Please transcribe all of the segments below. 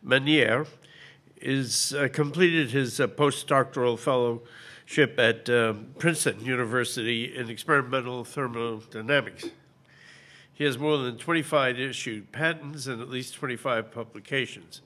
Maniar is completed his postdoctoral fellowship at Princeton University in experimental thermodynamics. He has more than 25 issued patents and at least 25 publications.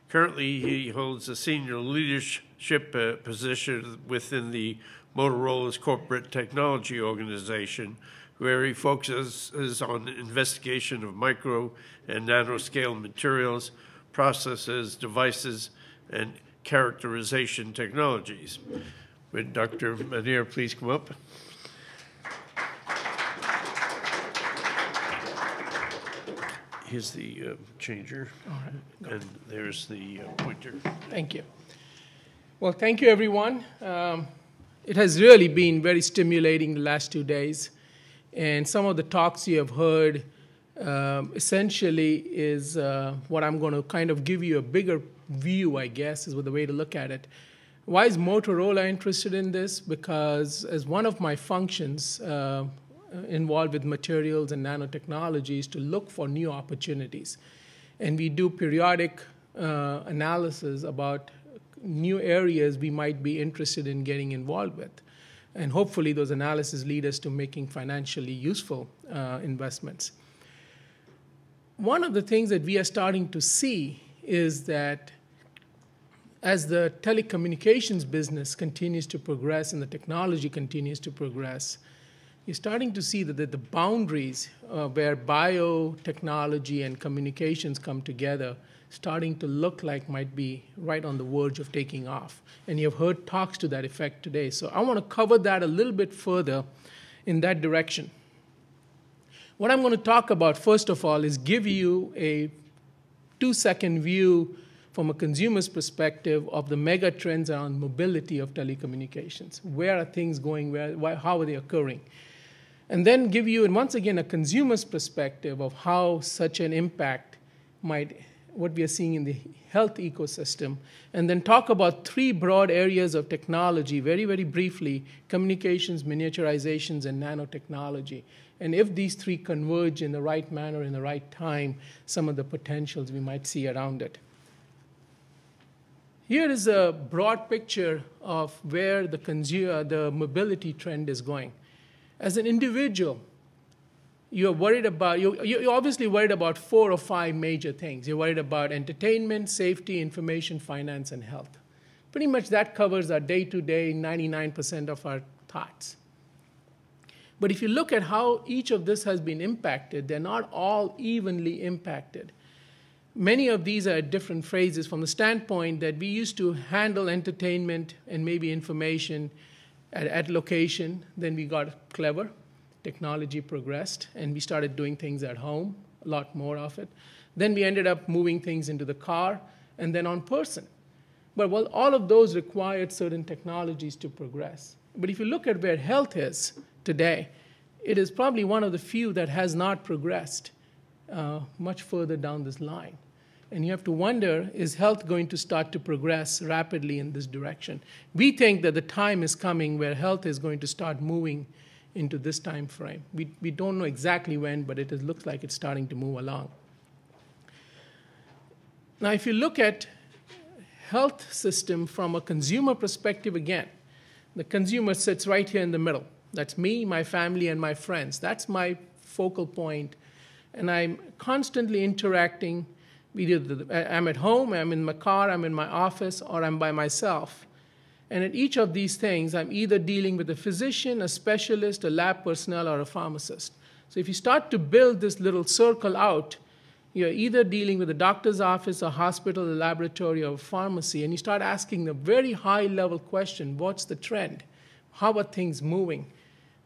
Currently, he holds a senior leadership position within the Motorola's corporate technology organization, where he focuses on investigation of micro and nanoscale materials, processes, devices, and characterization technologies. Would Dr. Maniar please come up? Here's the changer, and there's the pointer. Thank you. Well, thank you, everyone. It has really been very stimulating the last 2 days, and some of the talks you have heard essentially is what I'm going to kind of give you a bigger view, I guess, is the way to look at it. Why is Motorola interested in this? Because as one of my functions involved with materials and nanotechnologies to look for new opportunities. And we do periodic analysis about new areas we might be interested in getting involved with. And hopefully those analyses lead us to making financially useful investments. One of the things that we are starting to see is that as the telecommunications business continues to progress and the technology continues to progress, you're starting to see that the boundaries where biotechnology and communications come together starting to look like might be right on the verge of taking off. And you've heard talks to that effect today. So I want to cover that a little bit further in that direction. What I'm going to talk about, first of all, is give you a 2-second view from a consumer's perspective of the mega trends around mobility of telecommunications. Where are things going? How are they occurring? And then give you, and once again, a consumer's perspective of how such an impact might, what we are seeing in the health ecosystem, and then talk about 3 broad areas of technology, very, very briefly: communications, miniaturizations, and nanotechnology. And if these 3 converge in the right manner, in the right time, some of the potentials we might see around it. Here is a broad picture of where the mobility trend is going. As an individual, you're obviously worried about 4 or 5 major things. You're worried about entertainment, safety, information, finance, and health. Pretty much that covers our day-to-day 99% of our thoughts. But if you look at how each of this has been impacted, they're not all evenly impacted. Many of these are at different phases from the standpoint that we used to handle entertainment and maybe information at location. Then we got clever. Technology progressed, and we started doing things at home, a lot more of it. Then we ended up moving things into the car and then on person. But well, all of those required certain technologies to progress. But if you look at where health is today, it is probably one of the few that has not progressed much further down this line. And you have to wonder, is health going to start to progress rapidly in this direction? We think that the time is coming where health is going to start moving into this time frame. We don't know exactly when, but it looks like it's starting to move along. Now, if you look at health system from a consumer perspective, again, the consumer sits right here in the middle. That's me, my family, and my friends. That's my focal point. And I'm constantly interacting. I'm at home, I'm in my car, I'm in my office, or I'm by myself. And at each of these things, I'm either dealing with a physician, a specialist, a lab personnel, or a pharmacist. So if you start to build this little circle out, you're either dealing with a doctor's office, a hospital, a laboratory, or a pharmacy, and you start asking the very high-level question, what's the trend? How are things moving?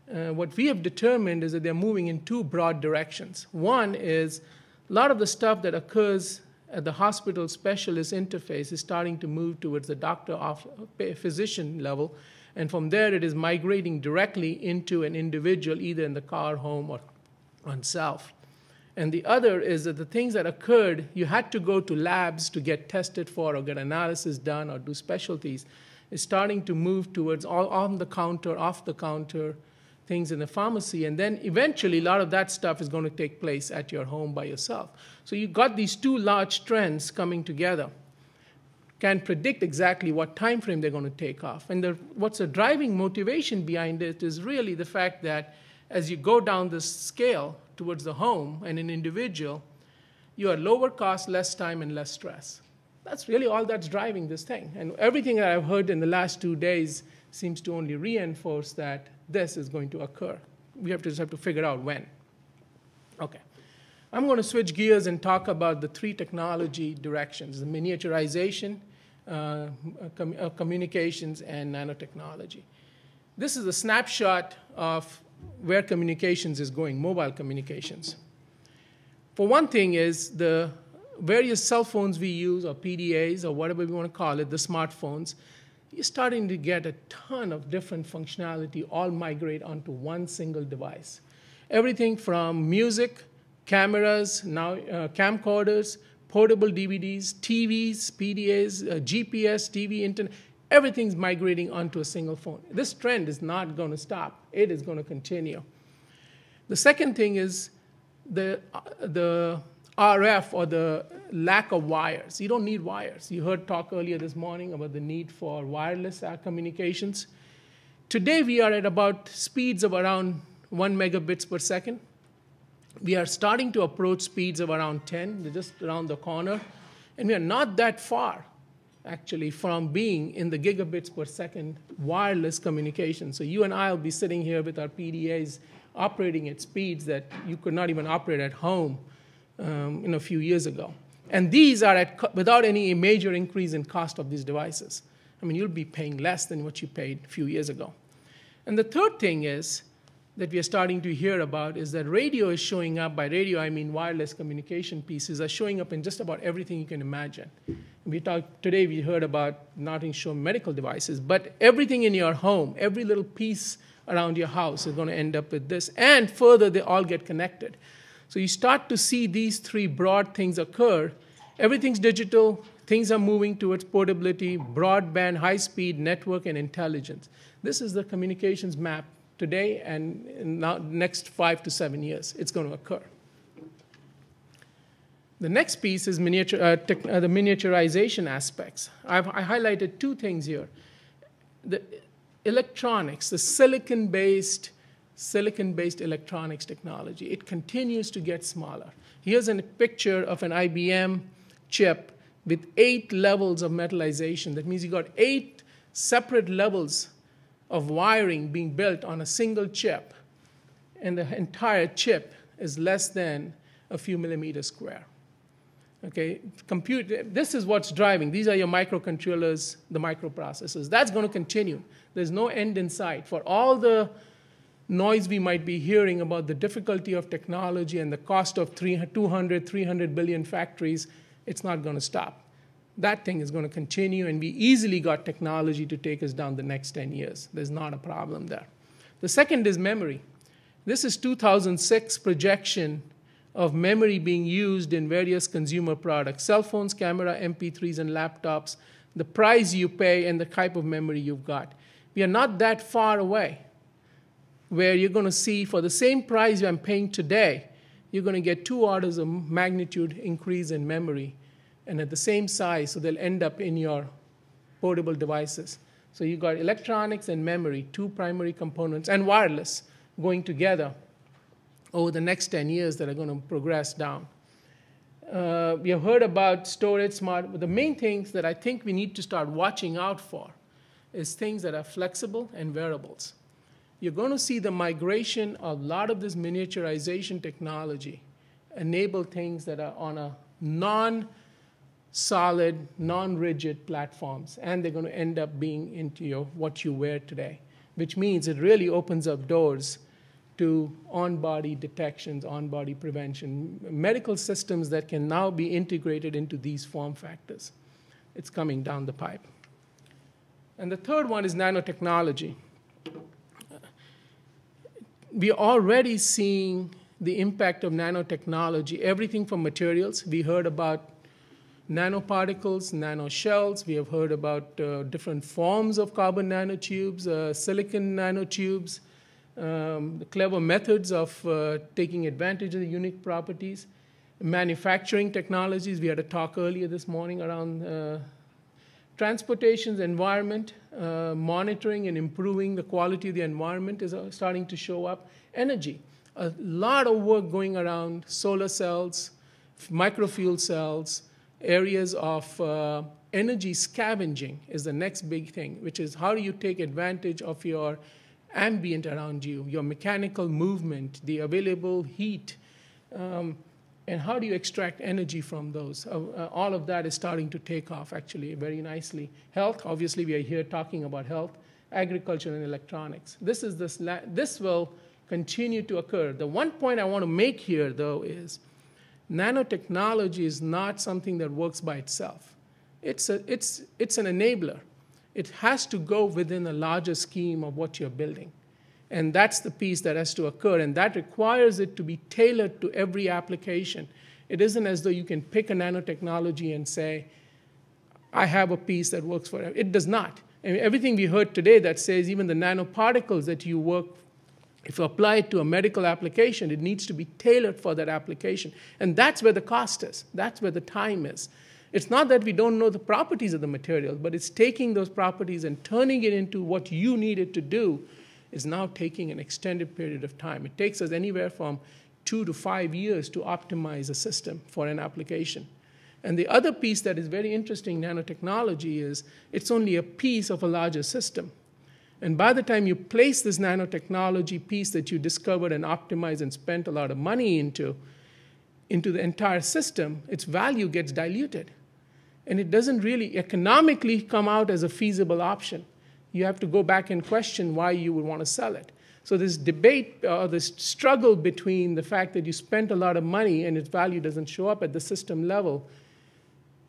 What we have determined is that they're moving in 2 broad directions. One is a lot of the stuff that occurs at the hospital specialist interface is starting to move towards the doctor-physician level, and from there it is migrating directly into an individual, either in the car, home, or on self. And the other is that the things that occurred, you had to go to labs to get tested for or get analysis done or do specialties, is starting to move towards all on the counter, off the counter, things in the pharmacy, and then eventually a lot of that stuff is going to take place at your home by yourself. So you've got these two large trends coming together. Can predict exactly what time frame they're going to take off. And what's the driving motivation behind it is really the fact that as you go down this scale towards the home and an individual, you are lower cost, less time, and less stress. That's really all that's driving this thing. And everything that I've heard in the last 2 days seems to only reinforce that this is going to occur. We just have to figure out when. Okay. I'm going to switch gears and talk about the three technology directions: the miniaturization, communications, and nanotechnology. This is a snapshot of where communications is going, mobile communications. For one thing is the various cell phones we use, or PDAs, or whatever we want to call it, the smartphones, you're starting to get a ton of different functionality all migrate onto one single device. Everything from music, cameras, now camcorders, portable DVDs, TVs, PDAs, GPS, TV, internet, everything's migrating onto a single phone. This trend is not going to stop. It is going to continue. The second thing is the RF, or the lack of wires. You don't need wires. You heard talk earlier this morning about the need for wireless communications. Today we are at about speeds of around 1 megabits per second. We are starting to approach speeds of around 10. They're just around the corner. And we are not that far, actually, from being in the gigabits per second wireless communication. So you and I will be sitting here with our PDAs operating at speeds that you could not even operate at home a few years ago. And these are without any major increase in cost of these devices. I mean, you'll be paying less than what you paid a few years ago. And the third thing is that we are starting to hear about is that radio is showing up. By radio, I mean wireless communication pieces are showing up in just about everything you can imagine. Today we heard about not showing medical devices, but everything in your home, every little piece around your house is going to end up with this. And further, they all get connected. So you start to see these three broad things occur. Everything's digital. Things are moving towards portability, broadband, high-speed network, and intelligence. This is the communications map today and in the next 5 to 7 years. It's going to occur. The next piece is the miniaturization aspects. I highlighted two things here. The electronics, the silicon-based electronics technology, it continues to get smaller. Here's a picture of an IBM chip with 8 levels of metallization. That means you got 8 separate levels of wiring being built on a single chip, and the entire chip is less than a few millimeters square. Okay, this is what's driving. These are your microcontrollers, the microprocessors. That's going to continue. There's no end in sight. For all the noise we might be hearing about the difficulty of technology and the cost of 200, 300 billion factories, it's not going to stop. That thing is going to continue, and we easily got technology to take us down the next 10 years. There's not a problem there. The second is memory. This is 2006 projection of memory being used in various consumer products: cell phones, camera, MP3s, and laptops, the price you pay, and the type of memory you've got. We are not that far away where you're going to see, for the same price I'm paying today, you're going to get 2 orders of magnitude increase in memory, and at the same size, so they'll end up in your portable devices. So you've got electronics and memory, 2 primary components, and wireless going together over the next 10 years that are going to progress down. We have heard about storage, smart, but the main things that I think we need to start watching out for is things that are flexible and wearables. You're going to see the migration of a lot of this miniaturization technology enable things that are on a non-solid, non-rigid platforms, and they're going to end up being into what you wear today, which means it really opens up doors to on-body detections, on-body prevention, medical systems that can now be integrated into these form factors. It's coming down the pipe. And the third one is nanotechnology. We are already seeing the impact of nanotechnology, everything from materials. We heard about nanoparticles, nanoshells. We have heard about different forms of carbon nanotubes, silicon nanotubes, the clever methods of taking advantage of the unique properties, manufacturing technologies. We had a talk earlier this morning around transportation's environment, monitoring and improving the quality of the environment is starting to show up. Energy, a lot of work going around solar cells, microfuel cells, areas of energy scavenging is the next big thing, which is how do you take advantage of your ambient around you, your mechanical movement, the available heat, and how do you extract energy from those? All of that is starting to take off, actually, very nicely. Health, obviously, we are here talking about health, agriculture, and electronics. This will continue to occur. The one point I want to make here, though, is nanotechnology is not something that works by itself. It's an enabler. It has to go within a larger scheme of what you're building. And that's the piece that has to occur, and that requires it to be tailored to every application. It isn't as though you can pick a nanotechnology and say, I have a piece that works for it. It does not. I mean, everything we heard today that says even the nanoparticles that you work, if you apply it to a medical application, it needs to be tailored for that application. And that's where the cost is. That's where the time is. It's not that we don't know the properties of the material, but it's taking those properties and turning it into what you need it to do is now taking an extended period of time. It takes us anywhere from 2 to 5 years to optimize a system for an application. And the other piece that is very interesting in nanotechnology is it's only a piece of a larger system. And by the time you place this nanotechnology piece that you discovered and optimized and spent a lot of money into the entire system, its value gets diluted. And it doesn't really economically come out as a feasible option. You have to go back and question why you would want to sell it. So this debate, this struggle between the fact that you spent a lot of money and its value doesn't show up at the system level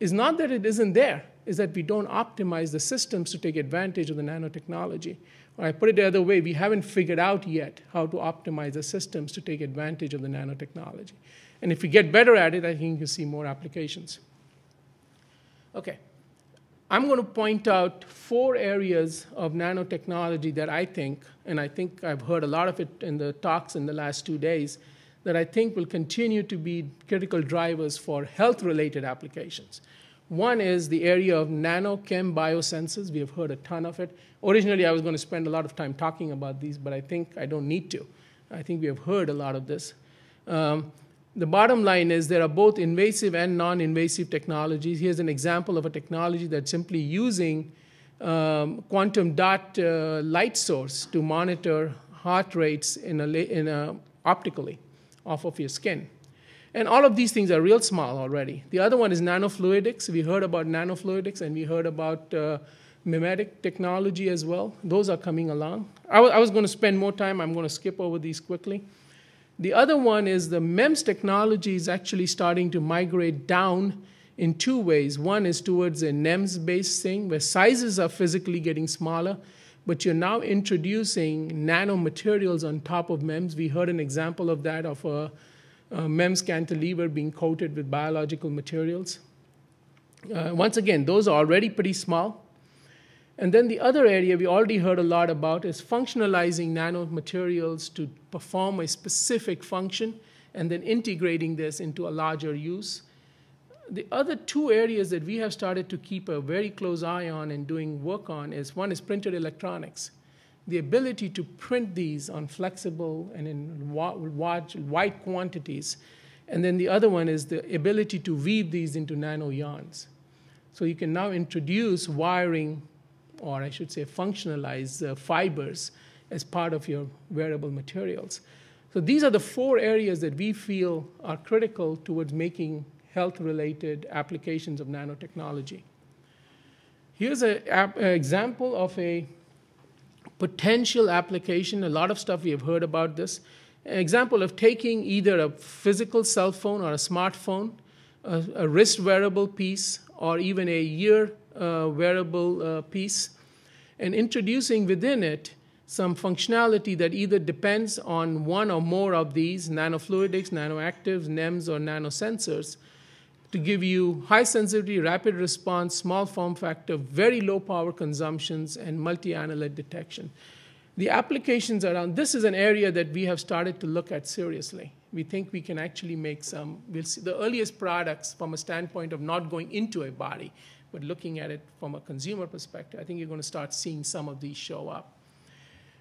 is not that it isn't there, is that we don't optimize the systems to take advantage of the nanotechnology. Or I put it the other way, we haven't figured out yet how to optimize the systems to take advantage of the nanotechnology. And if we get better at it, I think you'll see more applications. Okay. I'm going to point out 4 areas of nanotechnology that I think, and I think I've heard a lot of it in the talks in the last 2 days, that I think will continue to be critical drivers for health-related applications. One is the area of nanochem biosensors. We have heard a ton of it. Originally, I was going to spend a lot of time talking about these, but I think I don't need to. I think we have heard a lot of this. The bottom line is there are both invasive and non-invasive technologies. Here's an example of a technology that's simply using quantum dot light source to monitor heart rates optically off of your skin. And all of these things are real small already. The other one is nanofluidics. We heard about nanofluidics, and we heard about mimetic technology as well. Those are coming along. I was going to spend more time. I'm going to skip over these quickly. The other one is the MEMS technology is actually starting to migrate down in 2 ways. One is towards a NEMS-based thing, where sizes are physically getting smaller, but you're now introducing nanomaterials on top of MEMS. We heard an example of that, of a MEMS cantilever being coated with biological materials. Once again, those are already pretty small. And then the other area we already heard a lot about is functionalizing nanomaterials to perform a specific function and then integrating this into a larger use. The other 2 areas that we have started to keep a very close eye on and doing work on is, one is printed electronics. The ability to print these on flexible and in wide quantities. And then the other one is the ability to weave these into nano yarns. So you can now introduce wiring, or I should say functionalize fibers as part of your wearable materials. So these are the 4 areas that we feel are critical towards making health-related applications of nanotechnology. Here's an example of a potential application. A lot of stuff we have heard about this. An example of taking either a physical cell phone or a smartphone, a wrist wearable piece, or even a ear wearable piece, and introducing within it some functionality that either depends on one or more of these nanofluidics, nanoactives, NEMS, or nanosensors to give you high sensitivity, rapid response, small form factor, very low power consumptions, and multi-analyte detection. The applications around this is an area that we have started to look at seriously. We think we can actually make some, we'll see the earliest products from a standpoint of not going into a body, but looking at it from a consumer perspective. I think you're going to start seeing some of these show up.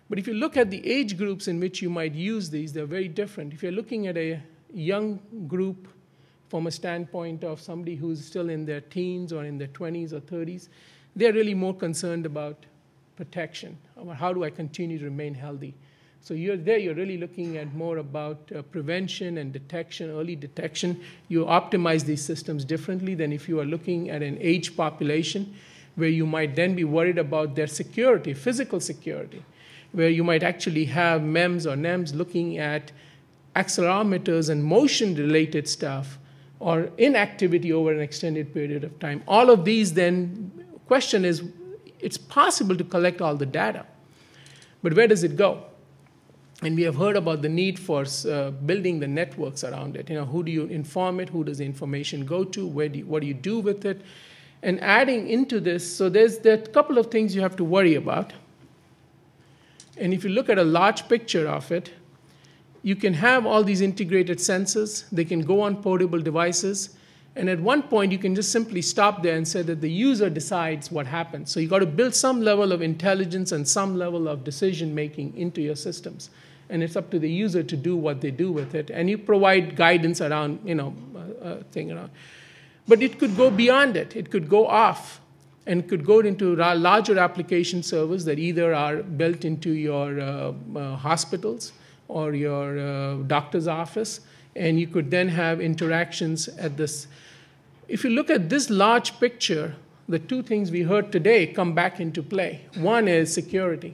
But if you look at the age groups in which you might use these, they're very different. If you're looking at a young group from a standpoint of somebody who's still in their teens or in their 20s or 30s, they're really more concerned about protection, about how do I continue to remain healthy. So you're really looking at more about prevention and detection, early detection. You optimize these systems differently than if you are looking at an age population where you might then be worried about their security, physical security, where you might actually have MEMS or NEMS looking at accelerometers and motion-related stuff or inactivity over an extended period of time. All of these then, question is, it's possible to collect all the data, but where does it go? And we have heard about the need for building the networks around it. Who do you inform it? Who does the information go to? What do you do with it? And adding into this, so there are a couple of things you have to worry about. And if you look at a large picture of it, you can have all these integrated sensors. They can go on portable devices. And at one point, you can just simply stop there and say that the user decides what happens. So you've got to build some level of intelligence and some level of decision-making into your systems. And it's up to the user to do what they do with it. And you provide guidance around, thing around. But it could go beyond it. It could go off and could go into larger application servers that either are built into your hospitals or your doctor's office. And you could then have interactions at this. If you look at this large picture, the two things we heard today come back into play. One is security.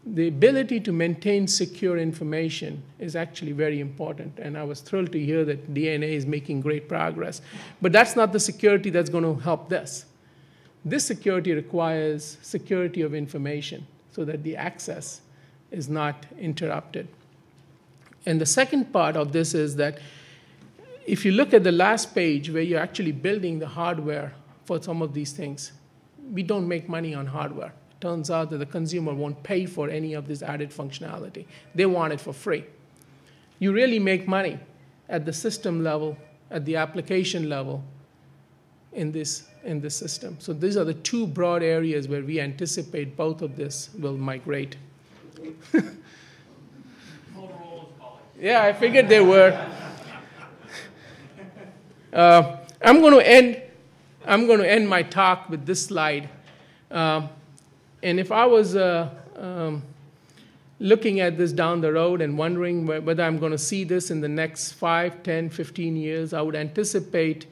The ability to maintain secure information is actually very important. And I was thrilled to hear that DNA is making great progress. But that's not the security that's going to help this. This security requires security of information so that the access is not interrupted. And the second part of this is that if you look at the last page where you're actually building the hardware for some of these things, we don't make money on hardware. It turns out that the consumer won't pay for any of this added functionality. They want it for free. You really make money at the system level, at the application level in this system. So these are the two broad areas where we anticipate both of this will migrate. Yeah, I figured they were. I'm going to end my talk with this slide. And if I was looking at this down the road and wondering whether I'm going to see this in the next 5, 10, 15 years, I would anticipate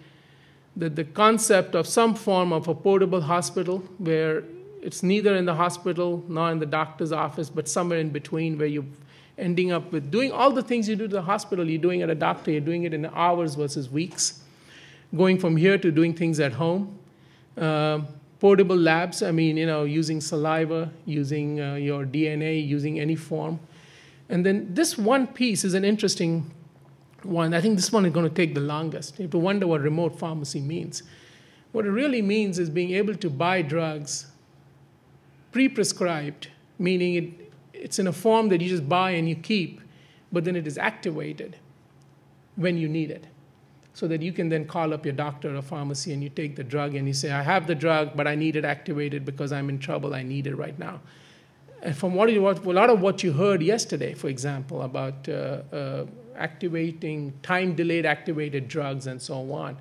that the concept of some form of a portable hospital where it's neither in the hospital nor in the doctor's office, but somewhere in between where you're ending up with doing all the things you do to the hospital, you're doing at a doctor, you're doing it in hours versus weeks. Going from here to doing things at home. Portable labs, using saliva, using your DNA, using any form. And then this one piece is an interesting one. I think this one is going to take the longest. You have to wonder what remote pharmacy means. What it really means is being able to buy drugs pre-prescribed, meaning it's in a form that you just buy and you keep, but then it is activated when you need it. So that you can then call up your doctor or pharmacy and you take the drug and you say, I have the drug, but I need it activated because I'm in trouble. I need it right now. And from a lot of what you heard yesterday, for example, about activating time-delayed activated drugs and so on,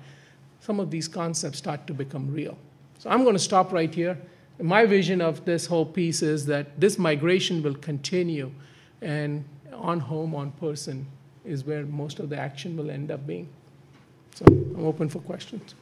some of these concepts start to become real. So I'm going to stop right here. My vision of this whole piece is that this migration will continue, and on home, on person is where most of the action will end up being. So I'm open for questions.